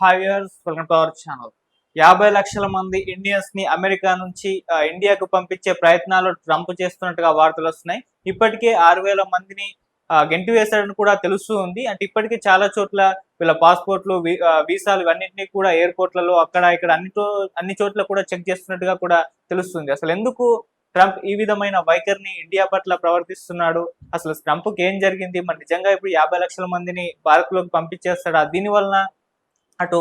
Hi viewers, welcome to our channel. 50 లక్షల మంది Indians ని అమెరికా నుంచి ఇండియాకు పంపించే ప్రయత్నాలు ట్రంప్ చేస్తున్నట్టుగా వార్తలు వస్తున్నాయి. ఇప్పటికే 6,000 మందిని గెంటి వేశాడని కూడా తెలుస్తూ ఉంది. అంటే ఇప్పటికే చాలా చోట్ల వీళ్ళ పాస్పోర్ట్లు, వీసాలు ఇవన్నింటినీ కూడా ఎయిర్పోర్ట్లలో అక్కడ ఇక్కడ అన్ని చోట్ల కూడా చెక్ చేస్తున్నట్టుగా కూడా తెలుస్తుంది. అసలు ఎందుకు ట్రంప్ ఈ విధమైన వైఖరిని ఇండియా పట్ల ప్రవర్తిస్తున్నాడు? అసలు ట్రంప్కి ఏం జరిగింది? మరి నిజంగా ఇప్పుడు 50 లక్షల మందిని భారత్ లోకి పంపించేస్తాడా? దీని వలన అటు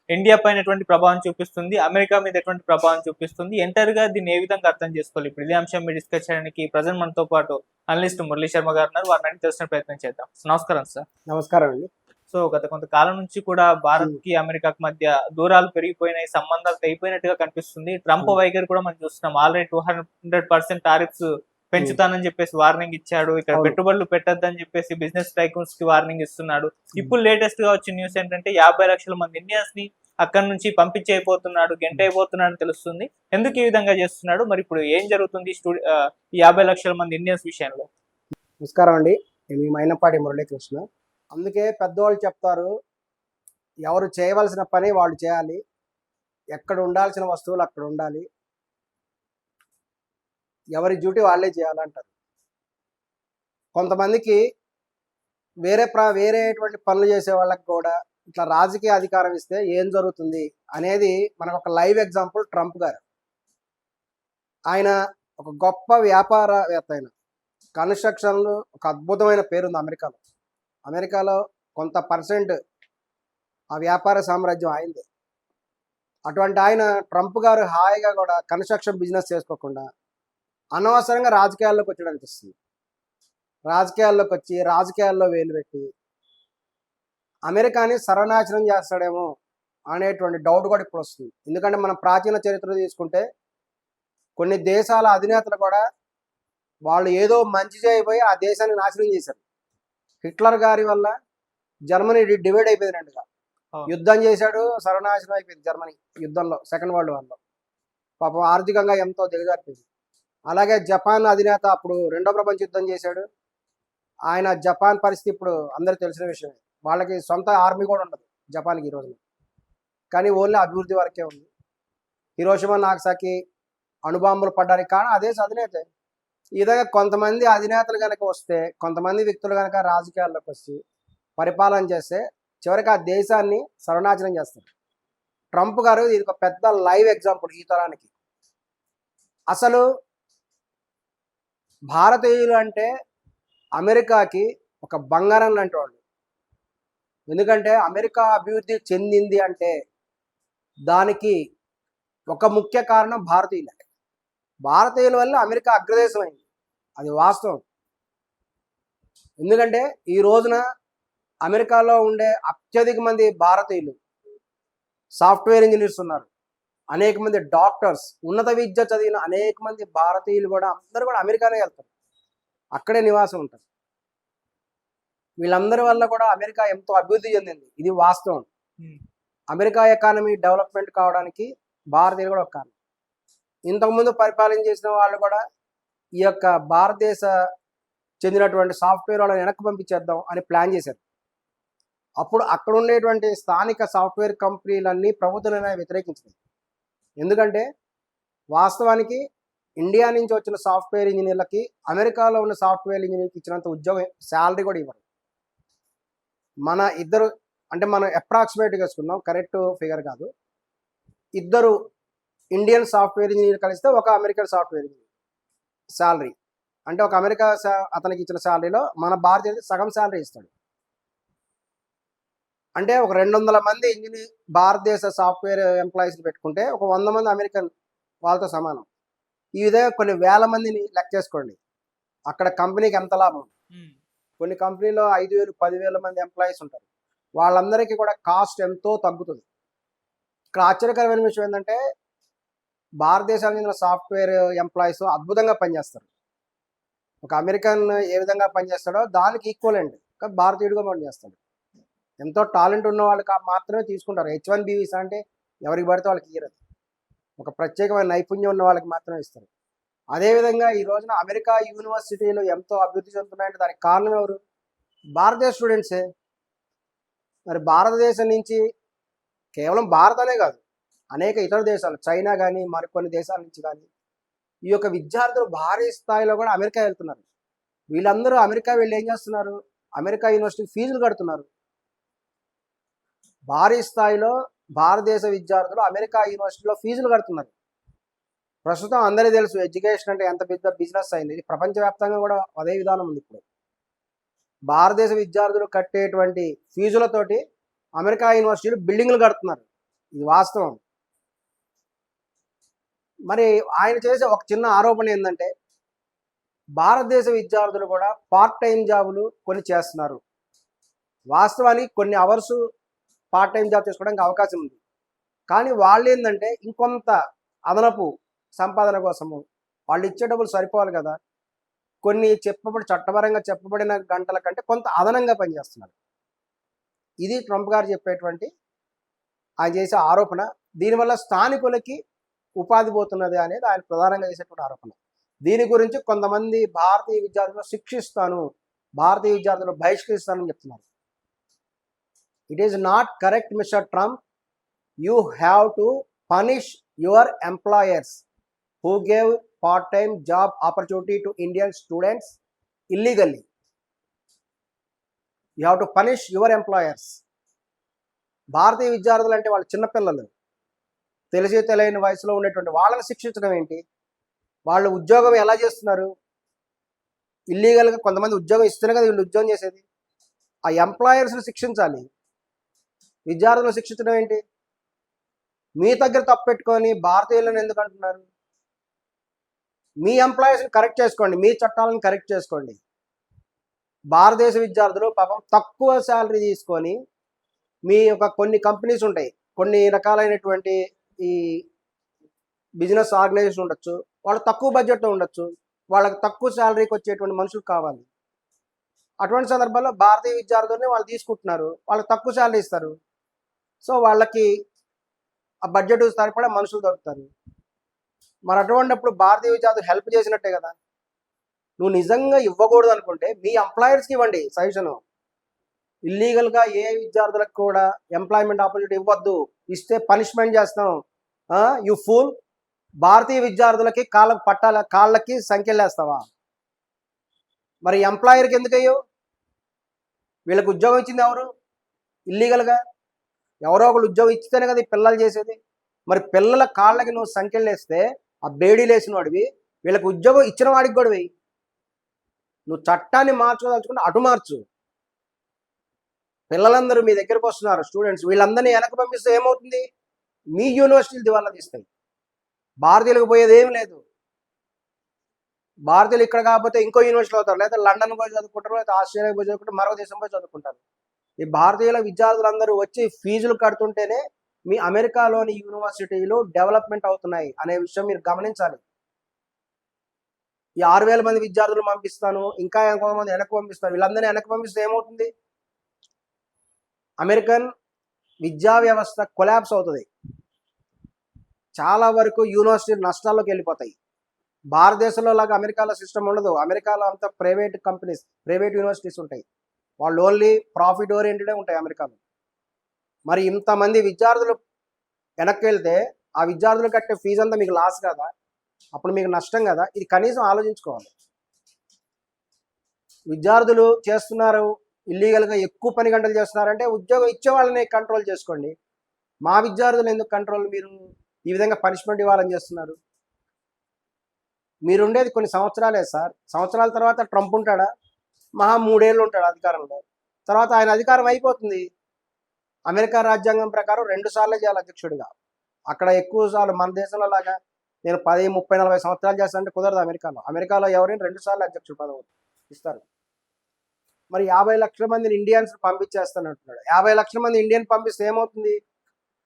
ఇండియా పైన ఎటువంటి ప్రభావం చూపిస్తుంది, అమెరికా మీద ఎటువంటి ప్రభావం చూపిస్తుంది, ఎంటైర్ గా దీన్ని ఏ విధంగా అర్థం చేసుకోవాలి? ఇప్పుడు ఇదే అంశం మీద డిస్కస్ చేయడానికి ప్రజెంట్ మనతో పాటు అనలిస్ట్ మురళీ శర్మ గారు ఉన్నారు. వారిని అడిగి తెలుసుకునే ప్రయత్నం చేద్దాం. నమస్కారం సార్. నమస్కారం అండి. సో గత కొంతకాలం నుంచి కూడా భారత్ కి అమెరికాకి మధ్య దూరాలు పెరిగిపోయినాయి, సంబంధాలు తెగిపోయినట్టుగా కనిపిస్తుంది. ట్రంప్ వైఖరి కూడా మనం చూస్తున్నాం. ఆల్రెడీ 200% టారిఫ్స్ పెంచుతానని చెప్పేసి వార్నింగ్ ఇచ్చాడు. ఇక్కడ పెట్టుబడులు పెట్టద్దని చెప్పేసి బిజినెస్ టైకూన్స్ కి వార్నింగ్ ఇస్తున్నాడు. ఇప్పుడు లేటెస్ట్ గా వచ్చిన న్యూస్ ఏంటంటే 50 లక్షల మంది ఇండియన్స్ ని అక్కడి నుంచి పంపించైపోతున్నాడు, గెంటైపోతున్నాడు అని తెలుస్తుంది. ఎందుకు ఈ విధంగా చేస్తున్నాడు? మరి ఇప్పుడు ఏం జరుగుతుంది ఈ 50 లక్షల మంది ఇండియన్స్ విషయంలో? నమస్కారం అండి. మీ మైనపాటి మురళీకృష్ణ. అందుకే పెద్దవాళ్ళు చెప్తారు, ఎవరు చేయవలసిన పని వాళ్ళు చేయాలి, ఎక్కడ ఉండాల్సిన వస్తువులు అక్కడ ఉండాలి, ఎవరి డ్యూటీ వాళ్ళే చేయాలంటారు. కొంతమందికి వేరేటువంటి పనులు చేసే వాళ్ళకి కూడా ఇట్లా రాజకీయ అధికారం ఇస్తే ఏం జరుగుతుంది అనేది మనకు ఒక లైవ్ ఎగ్జాంపుల్ ట్రంప్ గారు. ఆయన ఒక గొప్ప వ్యాపారవేత్త. ఆయన కన్స్ట్రక్షన్లో ఒక అద్భుతమైన పేరుంది అమెరికాలో కొంత పర్సెంట్ ఆ వ్యాపార సామ్రాజ్యం అయింది. అటువంటి ఆయన ట్రంప్ గారు హాయిగా కూడా కన్స్ట్రక్షన్ బిజినెస్ చేసుకోకుండా అనవసరంగా రాజకీయాల్లోకి వచ్చాడు అనిపిస్తుంది. రాజకీయాల్లోకి వచ్చి రాజకీయాల్లో వేలు పెట్టి అమెరికాని సర్వనాశనం చేస్తాడేమో అనేటువంటి డౌట్ కూడా ఇప్పుడు వస్తుంది. ఎందుకంటే మనం ప్రాచీన చరిత్ర తీసుకుంటే కొన్ని దేశాల అధినేతలు కూడా వాళ్ళు ఏదో మంచి చేయబోయి ఆ దేశాన్ని నాశనం చేశారు. హిట్లర్ గారి వల్ల జర్మనీ డివైడ్ అయిపోయినట్టుగా యుద్ధం చేశాడు, సర్వనాశనం అయిపోయింది జర్మనీ యుద్ధంలో, సెకండ్ వరల్డ్ వార్లో. పాపం ఆర్థికంగా ఎంతో దిగజారిపోయింది. అలాగే జపాన్ అధినేత అప్పుడు రెండో ప్రపంచ యుద్ధం చేశాడు. ఆయన జపాన్ పరిస్థితి ఇప్పుడు అందరికీ తెలిసిన విషయమే. వాళ్ళకి సొంత ఆర్మీ కూడా ఉండదు జపాన్కి ఈ రోజున, కానీ ఓన్లీ అభివృద్ధి వరకే ఉంది. హిరోషిమా నాగసాకి అణుబాంబులు పడ్డానికి కారణం అదే అధినేత. ఈ విధంగా కొంతమంది అధినేతలు కనుక వస్తే, కొంతమంది వ్యక్తులు కనుక రాజకీయాల్లోకి వచ్చి పరిపాలన చేస్తే చివరికి ఆ దేశాన్ని సర్వనాశనం చేస్తారు. ట్రంప్ గారు ఇది ఒక పెద్ద లైవ్ ఎగ్జాంపుల్ ఈ తరానికి. అసలు భారతీయులు అంటే అమెరికాకి ఒక బంగారం లాంటి వాళ్ళు. ఎందుకంటే అమెరికా అభివృద్ధి చెందింది అంటే దానికి ఒక ముఖ్య కారణం భారతీయులే. భారతీయుల వల్ల అమెరికా అగ్రదేశం అయింది, అది వాస్తవం. ఎందుకంటే ఈ రోజున అమెరికాలో ఉండే అత్యధిక మంది భారతీయులు సాఫ్ట్వేర్ ఇంజనీర్స్ ఉన్నారు, అనేక మంది డాక్టర్స్, ఉన్నత విద్య చదివిన అనేక మంది భారతీయులు కూడా అందరూ కూడా అమెరికానే వెళ్తారు, అక్కడే నివాసం ఉంటారు. వీళ్ళందరి వల్ల కూడా అమెరికా ఎంతో అభివృద్ధి చెందింది, ఇది వాస్తవం. అమెరికా ఎకానమీ డెవలప్మెంట్ కావడానికి భారతీయులు కూడా ఒక కారణం. ఇంతకుముందు పరిపాలన చేసిన వాళ్ళు కూడా ఈ యొక్క భారతదేశ చెందినటువంటి సాఫ్ట్వేర్ వాళ్ళని వెనక్కి పంపించేద్దాం అని ప్లాన్ చేశారు. అప్పుడు అక్కడ ఉండేటువంటి స్థానిక సాఫ్ట్వేర్ కంపెనీలన్నీ ప్రభుత్వాలను వ్యతిరేకించినాయి. ఎందుకంటే వాస్తవానికి ఇండియా నుంచి వచ్చిన సాఫ్ట్వేర్ ఇంజనీర్లకి అమెరికాలో ఉన్న సాఫ్ట్వేర్ ఇంజనీర్కి ఇచ్చినంత ఉద్యోగం శాలరీ కూడా ఇవ్వరు. మనం అప్రాక్సిమేట్గా వేసుకున్నాం, కరెక్ట్ ఫిగర్ కాదు. ఇద్దరు ఇండియన్ సాఫ్ట్వేర్ ఇంజనీర్ కలిస్తే ఒక అమెరికన్ సాఫ్ట్వేర్ ఇంజనీర్ శాలరీ, అంటే ఒక అమెరికా అతనికి ఇచ్చిన శాలరీలో మన భారతీయులు సగం శాలరీ ఇస్తాడు. అంటే ఒక 200 మంది భారతదేశ సాఫ్ట్వేర్ ఎంప్లాయీస్ పెట్టుకుంటే ఒక 100 మంది అమెరికన్ వాళ్ళతో సమానం. ఈ విధంగా కొన్ని వేల మందిని లెక్కేసుకోండి, అక్కడ కంపెనీకి ఎంత లాభం. కొన్ని కంపెనీలో 5,000 10,000 మంది ఎంప్లాయీస్ ఉంటారు, వాళ్ళందరికీ కూడా కాస్ట్ ఎంతో తగ్గుతుంది. ఇక్కడ ఆశ్చర్యకరమైన విషయం ఏంటంటే భారతదేశానికి చెందిన సాఫ్ట్వేర్ ఎంప్లాయీస్ అద్భుతంగా పనిచేస్తారు. ఒక అమెరికన్ ఏ విధంగా పనిచేస్తాడో దానికి ఈక్వలెంట్ భారతీయుడిగా పనిచేస్తాడు. ఎంతో టాలెంట్ ఉన్న వాళ్ళకి మాత్రమే తీసుకుంటారు. H1B వీసా అంటే ఎవరికి పడితే వాళ్ళకి ఇయ్యరు, ఒక ప్రత్యేకమైన నైపుణ్యం ఉన్న వాళ్ళకి మాత్రమే ఇస్తారు. అదేవిధంగా ఈ రోజున అమెరికా యూనివర్సిటీలు ఎంతో అభివృద్ధి చెందుతున్నాయంటే దానికి కారణం ఎవరు? భారతదేశ స్టూడెంట్సే. మరి భారతదేశం నుంచి కేవలం భారత్ అనే కాదు, అనేక ఇతర దేశాలు, చైనా కానీ మరికొన్ని దేశాల నుంచి కానీ ఈ యొక్క విద్యార్థులు భారీ స్థాయిలో కూడా అమెరికా వెళ్తున్నారు. వీళ్ళందరూ అమెరికా వెళ్ళి ఏం చేస్తున్నారు? అమెరికా యూనివర్సిటీ ఫీజులు కడుతున్నారు. భారీ స్థాయిలో భారతదేశ విద్యార్థులు అమెరికా యూనివర్సిటీలో ఫీజులు కడుతున్నారు. ప్రస్తుతం అందరికీ తెలుసు ఎడ్యుకేషన్ అంటే ఎంత పెద్ద బిజినెస్ అయింది. ఇది ప్రపంచవ్యాప్తంగా కూడా అదే విధానం ఉంది. ఇప్పుడు భారతదేశ విద్యార్థులు కట్టేటువంటి ఫీజులతోటి అమెరికా యూనివర్సిటీలు బిల్డింగ్లు కడుతున్నారు. ఇది వాస్తవం. మరి ఆయన చేసే ఒక చిన్న ఆరోపణ ఏంటంటే భారతదేశ విద్యార్థులు కూడా పార్ట్ టైం జాబులు కొన్ని చేస్తున్నారు. వాస్తవానికి కొన్ని అవర్స్ పార్ట్ టైం జాబ్ చేసుకోవడానికి అవకాశం ఉంది. కానీ వాళ్ళు ఏంటంటే ఇంకొంత అదనపు సంపాదన కోసము వాళ్ళు ఇచ్చే డబ్బులు సరిపోవాలి కదా, కొన్ని చట్టపరంగా చెప్పబడిన గంటల కంటే కొంత అదనంగా పనిచేస్తున్నారు. ఇది ట్రంప్ గారు చెప్పేటువంటి ఆయన చేసే ఆరోపణ. దీనివల్ల స్థానికులకి ఉపాధి పోతున్నది అనేది ఆయన ప్రధానంగా చేసేటువంటి ఆరోపణ. దీని గురించి కొంతమంది భారతీయ విద్యార్థులను శిక్షిస్తాను, భారతీయ విద్యార్థులను బహిష్కరిస్తానని చెప్తున్నారు. It is not correct mister Trump. You have to punish your employers who gave part-time job opportunity to Indian students illegally. You have to punish your employers. భారతీయ విద్యార్థులు అంటే వాళ్ళు చిన్నపిల్లలు, తెలియని వయసులో ఉండేటువంటి వాళ్ళని శిక్షించడం ఏంటి? వాళ్ళు ఉద్యోగం ఎలా చేస్తున్నారు? ఇల్లీగల్గా కొంతమంది ఉద్యోగం ఇస్తేనే కదా వీళ్ళు ఉద్యోగం చేసేది. ఆ ఎంప్లాయర్స్ని శిక్షించాలి, విద్యార్థులను శిక్షించడం ఏంటి? మీ దగ్గర తప్పు పెట్టుకొని భారతీయులను ఎందుకు అంటున్నారు? మీ ఎంప్లాయీస్ని కరెక్ట్ చేసుకోండి, మీ చట్టాలను కరెక్ట్ చేసుకోండి. భారతదేశ విద్యార్థులు పాపం తక్కువ శాలరీ తీసుకొని మీ యొక్క కొన్ని కంపెనీస్ ఉంటాయి, కొన్ని రకాలైనటువంటి ఈ బిజినెస్ ఆర్గనైజేషన్ ఉండొచ్చు, వాళ్ళు తక్కువ బడ్జెట్లో ఉండొచ్చు, వాళ్ళకి తక్కువ శాలరీకి వచ్చేటువంటి మనుషులు కావాలి. అటువంటి సందర్భాల్లో భారతీయ విద్యార్థుల్ని వాళ్ళు తీసుకుంటున్నారు, వాళ్ళకి తక్కువ శాలరీ ఇస్తారు. సో వాళ్ళకి ఆ బడ్జెట్ సరిపడా మనుషులు దొరుకుతారు. మరి అటువంటిప్పుడు భారతీయ విద్యార్థులు హెల్ప్ చేసినట్టే కదా. నువ్వు నిజంగా ఇవ్వకూడదు అనుకుంటే మీ ఎంప్లాయర్స్కి ఇవ్వండి సజెషను. ఇల్లీగల్గా ఏ విద్యార్థులకు కూడా ఎంప్లాయ్మెంట్ ఆపర్చునిటీ ఇవ్వద్దు, ఇస్తే పనిష్మెంట్ చేస్తాం. You pool. భారతీయ విద్యార్థులకి కాళ్ళకి సంఖ్యలు వేస్తావా? మరి ఎంప్లాయర్కి ఎందుకు అయ్యో? వీళ్ళకి ఉద్యోగం ఇచ్చింది ఎవరు? ఇల్లీగల్గా ఎవరో ఒకళ్ళు ఉద్యోగం ఇచ్చితేనే కదా ఈ పిల్లలు చేసేది. మరి పిల్లల కాళ్ళకి నువ్వు సంఖ్యలు వేస్తే ఆ బేడీలు వేసిన వాడివి, వీళ్ళకి ఉద్యోగం ఇచ్చిన వాడికి కూడా వేయి. నువ్వు చట్టాన్ని మార్చుకోదలుచుకుంటే అటు మార్చు. పిల్లలందరూ మీ దగ్గరకు వస్తున్నారు, స్టూడెంట్స్, వీళ్ళందరినీ వెనక పంపిస్తే ఏమవుతుంది? మీ యూనివర్సిటీలు దివాలా తీస్తాయి. భారతీయులకు పోయేది ఏం లేదు. భారతీయులు ఇక్కడ కాకపోతే ఇంకో యూనివర్సిటీ అవుతారు, లేదా లండన్ పోయి చదువుకుంటారు, లేదా ఆస్ట్రేలియా పోయి చదువుకుంటారు, మరో దేశం పోయి చదువుకుంటారు. ఈ భారతీయుల విద్యార్థులందరూ వచ్చి ఫీజులు కడుతుంటేనే మీ అమెరికాలోని యూనివర్సిటీలు డెవలప్మెంట్ అవుతున్నాయి అనే విషయం మీరు గమనించాలి. ఈ 6,000 మంది విద్యార్థులు పంపిస్తాను, ఇంకా కొంతమంది వెనక్కి పంపిస్తాను, వీళ్ళందరినీ వెనక్కి పంపిస్తే ఏమవుతుంది? అమెరికన్ విద్యా వ్యవస్థ కొలాప్స్ అవుతుంది. చాలా వరకు యూనివర్సిటీలు నష్టాల్లోకి వెళ్ళిపోతాయి. భారతదేశంలో లాగా అమెరికాలో సిస్టమ్ ఉండదు. అమెరికాలో అంతా ప్రైవేట్ కంపెనీస్, ప్రైవేట్ యూనివర్సిటీస్ ఉంటాయి. వాళ్ళు ఓన్లీ ప్రాఫిట్ ఓరియంటెడే ఉంటాయి అమెరికాలో. మరి ఇంతమంది విద్యార్థులు వెనక్కి వెళ్తే ఆ విద్యార్థులు కట్టే ఫీజు అంతా మీకు లాస్ కదా, అప్పుడు మీకు నష్టం కదా. ఇది కనీసం ఆలోచించుకోవాలి. విద్యార్థులు చేస్తున్నారు ఇల్లీగల్గా, ఎక్కువ పని గంటలు చేస్తున్నారంటే ఉద్యోగం ఇచ్చే వాళ్ళని కంట్రోల్ చేసుకోండి. మా విద్యార్థులు ఎందుకు కంట్రోల్? మీరు ఈ విధంగా పనిష్మెంట్ ఇవ్వాలని చేస్తున్నారు. మీరు ఉండేది కొన్ని సంవత్సరాలే సార్. సంవత్సరాల తర్వాత ట్రంప్ ఉంటాడా? మహా 3 ఏళ్ళు ఉంటాడు అధికారంలో. తర్వాత ఆయన అధికారం అయిపోతుంది. అమెరికా రాజ్యాంగం ప్రకారం 2 సార్లే చేయాలి అధ్యక్షుడిగా. అక్కడ ఎక్కువ సార్లు మన దేశంలో లాగా నేను 10, 30, 40 సంవత్సరాలు చేస్తానంటే కుదరదు. అమెరికాలో ఎవరైనా 2 సార్లు అధ్యక్షుడు పదవి ఇస్తారు. మరి 50 లక్షల మందిని ఇండియన్స్ పంపించేస్తానంటున్నాడు. 50 లక్షల మంది ఇండియన్ పంపిస్తే ఏమవుతుంది?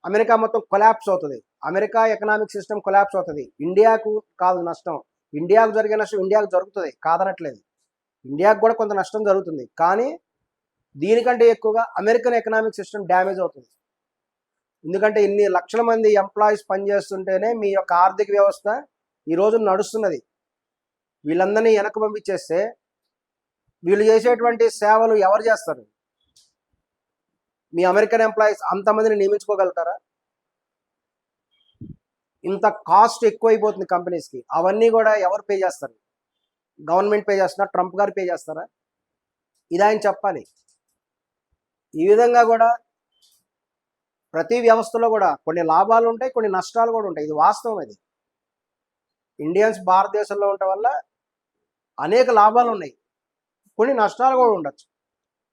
అమెరికా మొత్తం కొలాప్స్ అవుతుంది. అమెరికా ఎకనామిక్ సిస్టమ్ కొలాప్స్ అవుతుంది. ఇండియాకు కాదు నష్టం, ఇండియాకు జరిగే నష్టం ఇండియాకు జరుగుతుంది, కాదనట్లేదు. ఇండియాకు కూడా కొంత నష్టం జరుగుతుంది, కానీ దీనికంటే ఎక్కువగా అమెరికన్ ఎకనామిక్ సిస్టమ్ డ్యామేజ్ అవుతుంది. ఎందుకంటే ఇన్ని లక్షల మంది ఎంప్లాయీస్ పనిచేస్తుంటేనే మీ యొక్క ఆర్థిక వ్యవస్థ ఈరోజు నడుస్తున్నది. వీళ్ళందరినీ వెనక్కి పంపించేస్తే వీళ్ళు చేసేటువంటి సేవలు ఎవరు చేస్తారు? మీ అమెరికన్ ఎంప్లాయీస్ అంతమందిని నియమించుకోగలుగుతారా? ఇంత కాస్ట్ ఎక్కువైపోతుంది కంపెనీస్కి. అవన్నీ కూడా ఎవరు పే చేస్తారు? గవర్నమెంట్ పే చేస్తారా? ట్రంప్ గారు పే చేస్తారా? ఇది ఆయన చెప్పాలి. ఈ విధంగా కూడా ప్రతి వ్యవస్థలో కూడా కొన్ని లాభాలు ఉంటాయి, కొన్ని నష్టాలు కూడా ఉంటాయి. ఇది వాస్తవం. అది ఇండియన్స్ భారతదేశంలో ఉండటం వల్ల అనేక లాభాలు ఉన్నాయి, కొన్ని నష్టాలు కూడా ఉండొచ్చు.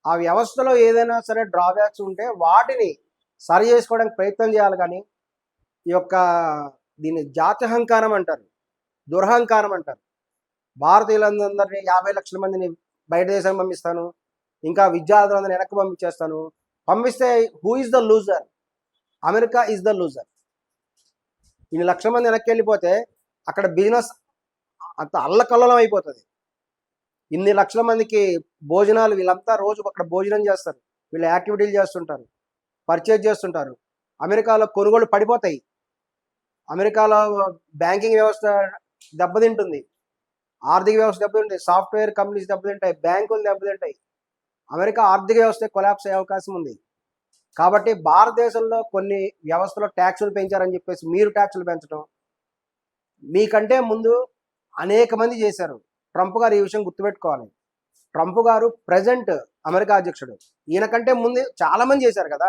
ఆ వ్యవస్థలో ఏదైనా సరే డ్రాబ్యాక్స్ ఉంటే వాటిని సరి చేసుకోవడానికి ప్రయత్నం చేయాలి. కానీ ఈ యొక్క దీన్ని జాత్యహంకారం అంటారు, దురహంకారం అంటారు. భారతీయులందరినీ 50 లక్షల మందిని బయట దేశానికి పంపిస్తాను, ఇంకా విద్యార్థులందరినీ వెనక్కి పంపించేస్తాను. పంపిస్తే who is the loser? America is the loser. ఇన్ని లక్షల మంది వెనక్కి వెళ్ళిపోతే అక్కడ బిజినెస్ అంత అల్లకల్లోలం అయిపోతుంది. ఇన్ని లక్షల మందికి భోజనాలు, వీళ్ళంతా రోజు అక్కడ భోజనం చేస్తారు, వీళ్ళు యాక్టివిటీలు చేస్తుంటారు, పర్చేజ్ చేస్తుంటారు. అమెరికాలో కొనుగోలు పడిపోతాయి. అమెరికాలో బ్యాంకింగ్ వ్యవస్థ దెబ్బతింటుంది, ఆర్థిక వ్యవస్థ దెబ్బతింటాయి, సాఫ్ట్వేర్ కంపెనీస్ దెబ్బతింటాయి, బ్యాంకులు దెబ్బతింటాయి. అమెరికా ఆర్థిక వ్యవస్థ కొలాప్స్ అయ్యే అవకాశం ఉంది. కాబట్టి భారతదేశంలో కొన్ని వ్యవస్థలో ట్యాక్సులు పెంచారని చెప్పేసి మీరు ట్యాక్సులు పెంచడం, మీకంటే ముందు అనేక మంది చేశారు. ట్రంప్ గారు ఈ విషయం గుర్తుపెట్టుకోవాలి. ట్రంప్ గారు ప్రజెంట్ అమెరికా అధ్యక్షుడు, ఈయనకంటే ముందు చాలా మంది చేశారు కదా.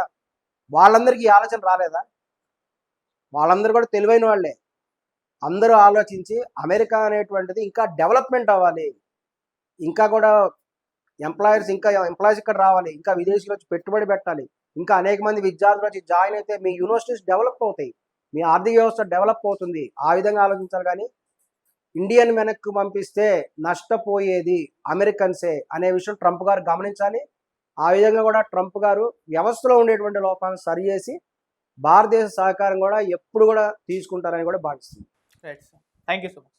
వాళ్ళందరికీ ఈ ఆలోచన రాలేదా? వాళ్ళందరూ కూడా తెలివైన వాళ్ళే. అందరూ ఆలోచించి అమెరికా అనేటువంటిది ఇంకా డెవలప్మెంట్ అవ్వాలి, ఇంకా కూడా ఎంప్లాయీస్ ఇక్కడ రావాలి, ఇంకా విదేశీయులు వచ్చి పెట్టుబడి పెట్టాలి, ఇంకా అనేక మంది విద్యార్థులు వచ్చి జాయిన్ అయితే మీ యూనివర్సిటీస్ డెవలప్ అవుతాయి, మీ ఆర్థిక వ్యవస్థ డెవలప్ అవుతుంది. ఆ విధంగా ఆలోచించాలి. కానీ ఇండియన్ వెనక్కి పంపిస్తే నష్టపోయేది అమెరికన్సే అనే విషయం ట్రంప్ గారు గమనించాలి. ఆ విధంగా కూడా ట్రంప్ గారు వ్యవస్థలో ఉండేటువంటి లోపాలను సరిచేసి భారతదేశ సహకారం కూడా ఎప్పుడు కూడా తీసుకుంటారని కూడా భావిస్తుంది. Right sir, thank you so much.